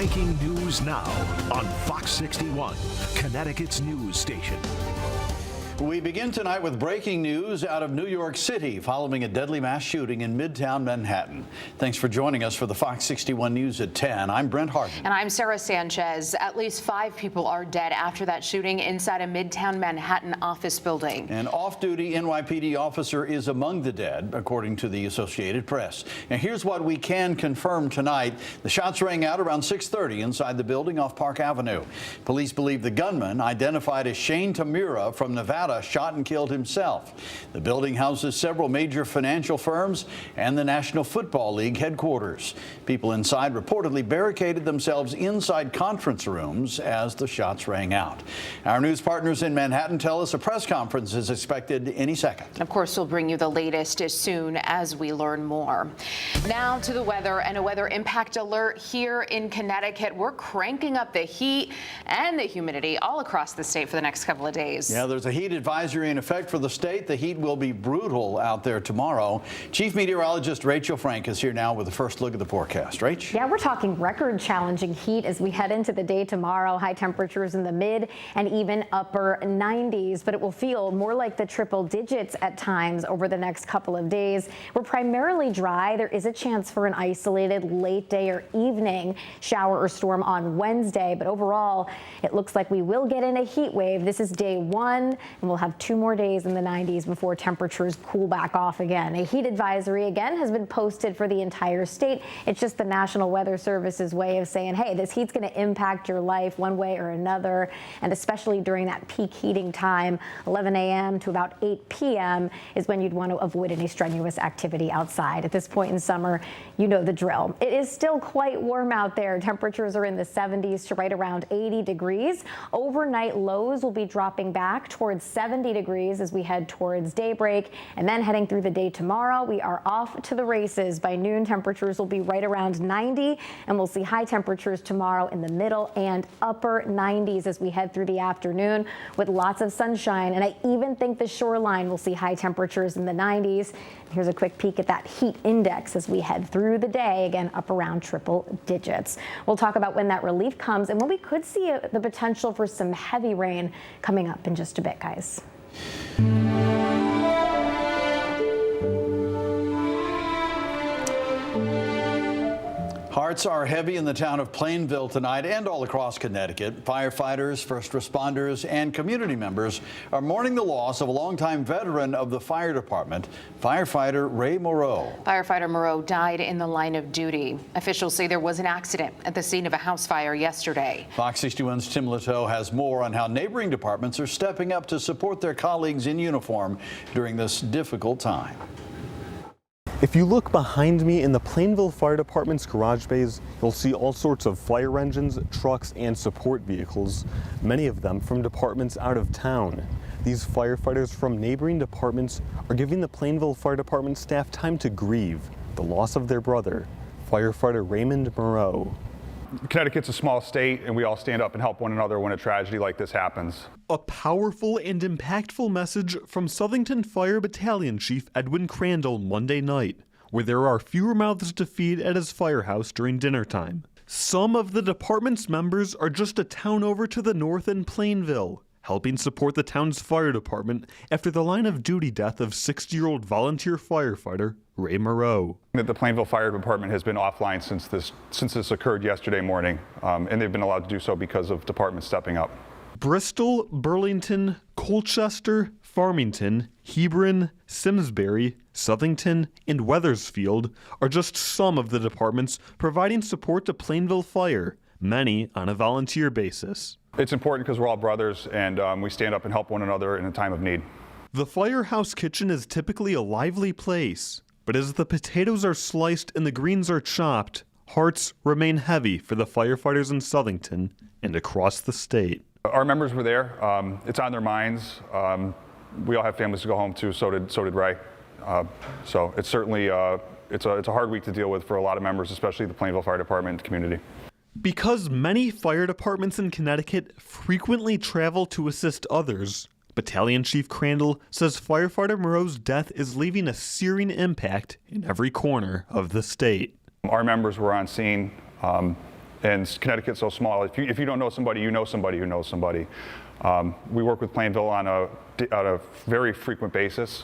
Breaking news now on Fox 61, Connecticut's news station. We begin tonight with breaking news out of New York City following a deadly mass shooting in Midtown Manhattan. Thanks for joining us for the Fox 61 News at 10. I'm Brent Harden. And I'm Sarah Sanchez. At least 5 people are dead after that shooting inside a Midtown Manhattan office building. An off-duty NYPD officer is among the dead, according to the Associated Press. Now, here's what we can confirm tonight. The shots rang out around 6:30 inside the building off Park Avenue. Police believe the gunman, identified as Shane Tamura from Nevada, shot and killed himself. The building houses several major financial firms and the National Football League headquarters. People inside reportedly barricaded themselves inside conference rooms as the shots rang out. Our news partners in Manhattan tell us a press conference is expected any second. Of course, we'll bring you the latest as soon as we learn more. Now to the weather and a weather impact alert here in Connecticut. We're cranking up the heat and the humidity all across the state for the next couple of days. Yeah, there's a heat advisory in effect for the state. The heat will be brutal out there tomorrow. Chief Meteorologist Rachel Frank is here now with the first look at the forecast. Rach? Yeah, we're talking record challenging heat as we head into the day tomorrow. High temperatures in the mid and even upper 90s, but it will feel more like the triple digits at times over the next couple of days. We're primarily dry. There is a chance for an isolated late day or evening shower or storm on Wednesday, but overall it looks like we will get in a heat wave. This is day 1. And we'll have 2 more days in the 90s before temperatures cool back off again. A heat advisory again has been posted for the entire state. It's just the National Weather Service's way of saying, hey, this heat's going to impact your life one way or another. And especially during that peak heating time, 11 a.m. to about 8 p.m. is when you'd want to avoid any strenuous activity outside. At this point in summer, you know the drill. It is still quite warm out there. Temperatures are in the 70s to right around 80 degrees. Overnight lows will be dropping back towards 70 degrees as we head towards daybreak, and then heading through the day tomorrow, we are off to the races. By noon, temperatures will be right around 90, and we'll see high temperatures tomorrow in the middle and upper 90s as we head through the afternoon with lots of sunshine. And I even think the shoreline will see high temperatures in the 90s. Here's a quick peek at that heat index as we head through the day, again up around triple digits. We'll talk about when that relief comes and when we could see the potential for some heavy rain coming up in just a bit, guys. Hearts are heavy in the town of Plainville tonight and all across Connecticut. Firefighters, first responders, and community members are mourning the loss of a longtime veteran of the fire department, Firefighter Ray Maro. Firefighter Maro died in the line of duty. Officials say there was an accident at the scene of a house fire yesterday. Fox 61's Tim Latow has more on how neighboring departments are stepping up to support their colleagues in uniform during this difficult time. If you look behind me in the Plainville Fire Department's garage bays, you'll see all sorts of fire engines, trucks, and support vehicles, many of them from departments out of town. These firefighters from neighboring departments are giving the Plainville Fire Department staff time to grieve the loss of their brother, Firefighter Raymond Maro. Connecticut's a small state, and we all stand up and help one another when a tragedy like this happens. A powerful and impactful message from Southington Fire Battalion Chief Edwin Crandall Monday night, where there are fewer mouths to feed at his firehouse during dinner time. Some of the department's members are just a town over to the north in Plainville, helping support the town's fire department after the line of duty death of 60-year-old volunteer firefighter Ray Maro. The Plainville Fire Department has been offline since this occurred yesterday morning, and they've been allowed to do so because of departments stepping up. Bristol, Burlington, Colchester, Farmington, Hebron, Simsbury, Southington, and Wethersfield are just some of the departments providing support to Plainville Fire, many on a volunteer basis. It's important because we're all brothers, and we stand up and help one another in a time of need. The firehouse kitchen is typically a lively place, but as the potatoes are sliced and the greens are chopped, hearts remain heavy for the firefighters in Southington and across the state. Our members were there. It's on their minds. We all have families to go home to, so did Ray. So it's certainly it's a hard week to deal with for a lot of members, especially the Plainville Fire Department community. Because many fire departments in Connecticut frequently travel to assist others, Battalion Chief Crandall says Firefighter Maro's death is leaving a searing impact in every corner of the state. Our members were on scene, and and Connecticut's so small. If you don't know somebody, you know somebody who knows somebody. We work with Plainville on a very frequent basis.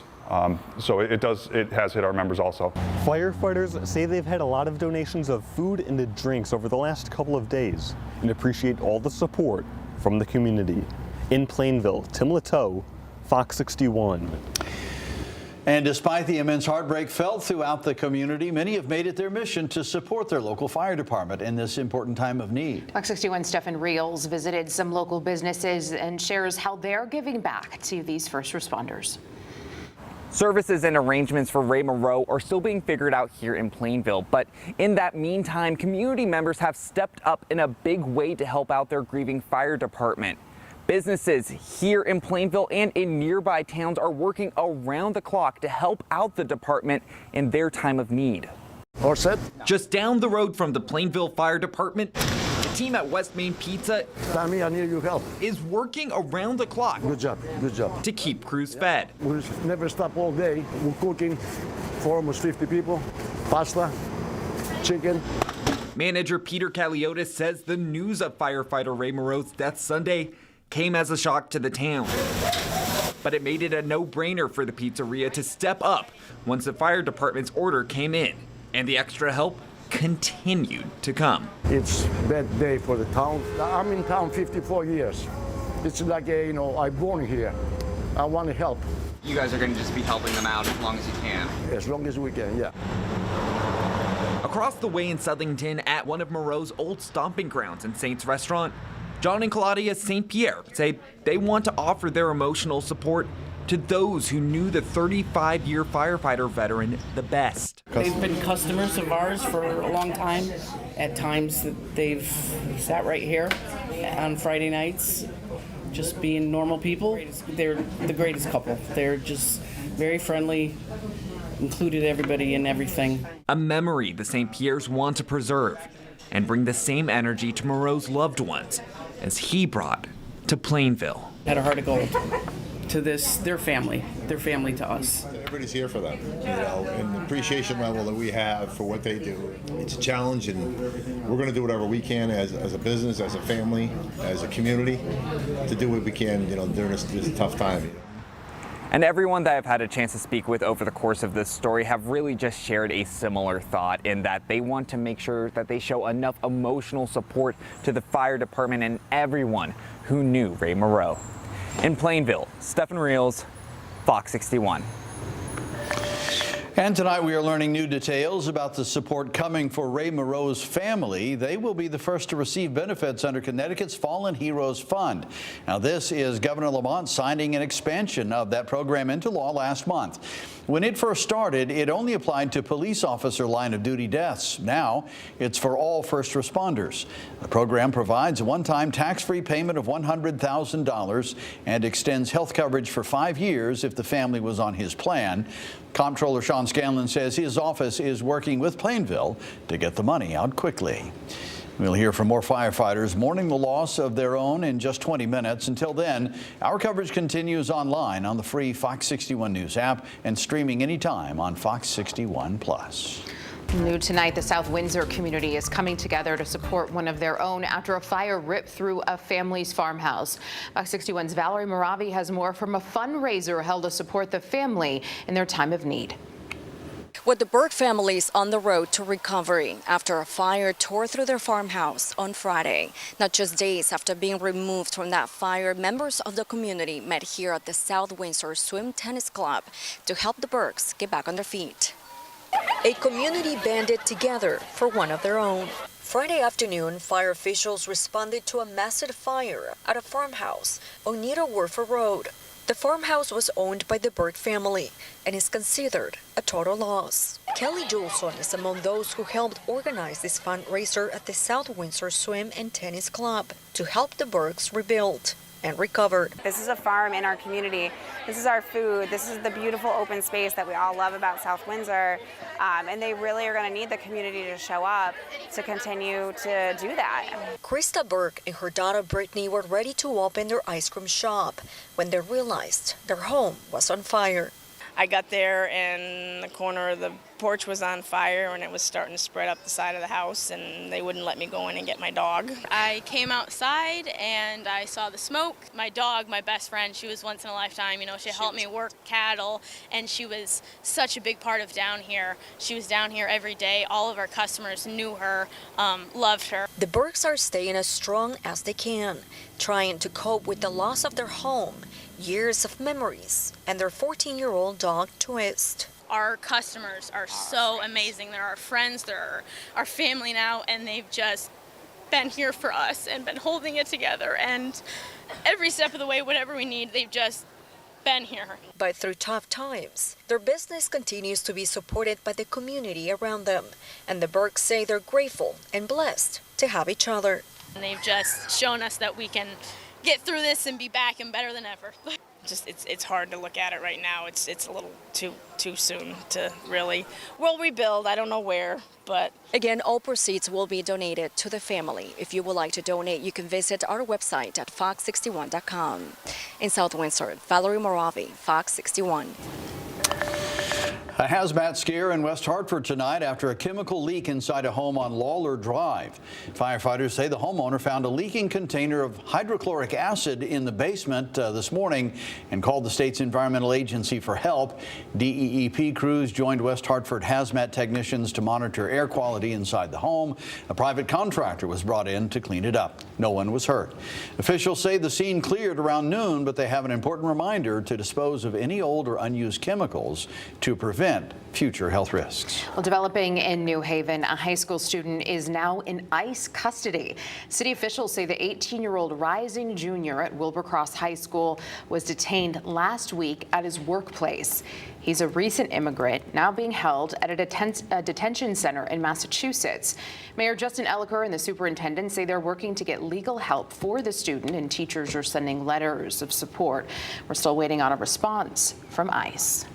So it has hit our members also. Firefighters say they've had a lot of donations of food and drinks over the last couple of days and appreciate all the support from the community. In Plainville, Tim Latow, Fox 61. And despite the immense heartbreak felt throughout the community, many have made it their mission to support their local fire department in this important time of need. Fox 61's Stephen Reels visited some local businesses and shares how they're giving back to these first responders. Services and arrangements for Ray Maro are still being figured out here in Plainville, but in that meantime, community members have stepped up in a big way to help out their grieving fire department. Businesses here in Plainville and in nearby towns are working around the clock to help out the department in their time of need. All set? Just down the road from the Plainville Fire Department, the team at West Main Pizza Tommy, I need your help. is working around the clock Good job, good job. to keep crews fed. We never stop all day. We're cooking for almost 50 people. Pasta, chicken. Manager Peter Caliotis says the news of firefighter Ray Maro's death Sunday came as a shock to the town. But it made it a no-brainer for the pizzeria to step up once the fire department's order came in, and the extra help continued to come. It's a bad day for the town. I'm in town 54 years. It's like, I'm born here. I want to help. You guys are going to just be helping them out as long as you can. As long as we can, yeah. Across the way in Southington at one of Moreau's old stomping grounds in Saint's Restaurant, John and Claudia St. Pierre say they want to offer their emotional support to those who knew the 35-year firefighter veteran the best. They've been customers of ours for a long time. At times they've sat right here on Friday nights, just being normal people. They're the greatest couple. They're just very friendly, included everybody in everything. A memory the St. Pierres want to preserve and bring the same energy to Moreau's loved ones as he brought to Plainville. Had a heart of gold to their family to us. Everybody's here for them, and the appreciation level that we have for what they do. It's a challenge, and we're going to do whatever we can as a business, as a family, as a community, to do what we can, during this tough time. And everyone that I've had a chance to speak with over the course of this story have really just shared a similar thought in that they want to make sure that they show enough emotional support to the fire department and everyone who knew Ray Maro. In Plainville, Stephen Reels, Fox 61. And tonight we are learning new details about the support coming for Ray Maro's family. They will be the first to receive benefits under Connecticut's Fallen Heroes Fund. Now, this is Governor Lamont signing an expansion of that program into law last month. When it first started, it only applied to police officer line of duty deaths. Now it's for all first responders. The program provides a one-time tax-free payment of $100,000 and extends health coverage for 5 years if the family was on his plan. Comptroller Sean Scanlon says his office is working with Plainville to get the money out quickly. We'll hear from more firefighters mourning the loss of their own in just 20 minutes. Until then, our coverage continues online on the free Fox 61 News app and streaming anytime on Fox 61 Plus. New tonight, the South Windsor community is coming together to support one of their own after a fire ripped through a family's farmhouse. Fox 61's Valerie Moravi has more from a fundraiser held to support the family in their time of need. With the Burke families on the road to recovery after a fire tore through their farmhouse on Friday. Not just days after being removed from that fire, members of the community met here at the South Windsor Swim Tennis Club to help the Burkes get back on their feet. A community banded together for one of their own. Friday afternoon, fire officials responded to a massive fire at a farmhouse on Nita Warford Road. The farmhouse was owned by the Burke family and is considered a total loss. Kelly Jolson is among those who helped organize this fundraiser at the South Windsor Swim and Tennis Club to help the Burkes rebuild and recover. This is a farm in our community. This is our food. This is the beautiful open space that we all love about South Windsor. And they really are going to need the community to show up to continue to do that. Krista Burke and her daughter Brittany were ready to open their ice cream shop when they realized their home was on fire. I got there and the corner of the porch was on fire and it was starting to spread up the side of the house, and they wouldn't let me go in and get my dog. I came outside and I saw the smoke. My dog, my best friend, she was once in a lifetime, you know, she helped me work cattle, and she was such a big part of down here. She was down here every day. All of our customers knew her, loved her. The Burks are staying as strong as they can, trying to cope with the loss of their home, years of memories, and their 14-year-old dog, Twist. Our customers are so amazing. They're our friends, they're our family now, and they've just been here for us and been holding it together. And every step of the way, whatever we need, they've just been here. But through tough times, their business continues to be supported by the community around them. And the Burks say they're grateful and blessed to have each other. And they've just shown us that we can get through this and be back and better than ever. Just it's hard to look at it right now. It's a little too soon to really. We'll rebuild. I don't know where, but again, all proceeds will be donated to the family. If you would like to donate, you can visit our website at fox61.com. In South Windsor, Valerie Moravi, Fox 61. A hazmat scare in West Hartford tonight after a chemical leak inside a home on Lawler Drive. Firefighters say the homeowner found a leaking container of hydrochloric acid in the basement this morning and called the state's environmental agency for help. DEEP crews joined West Hartford hazmat technicians to monitor air quality inside the home. A private contractor was brought in to clean it up. No one was hurt. Officials say the scene cleared around noon, but they have an important reminder to dispose of any old or unused chemicals to prevent future health risks. Well, developing in New Haven, a high school student is now in ICE custody. City officials say the 18-year-old rising junior at Wilbercross High School was detained last week at his workplace. He's a recent immigrant now being held at a detention center in Massachusetts. Mayor Justin Elicker and the superintendent say they're working to get legal help for the student, and teachers are sending letters of support. We're still waiting on a response from ICE.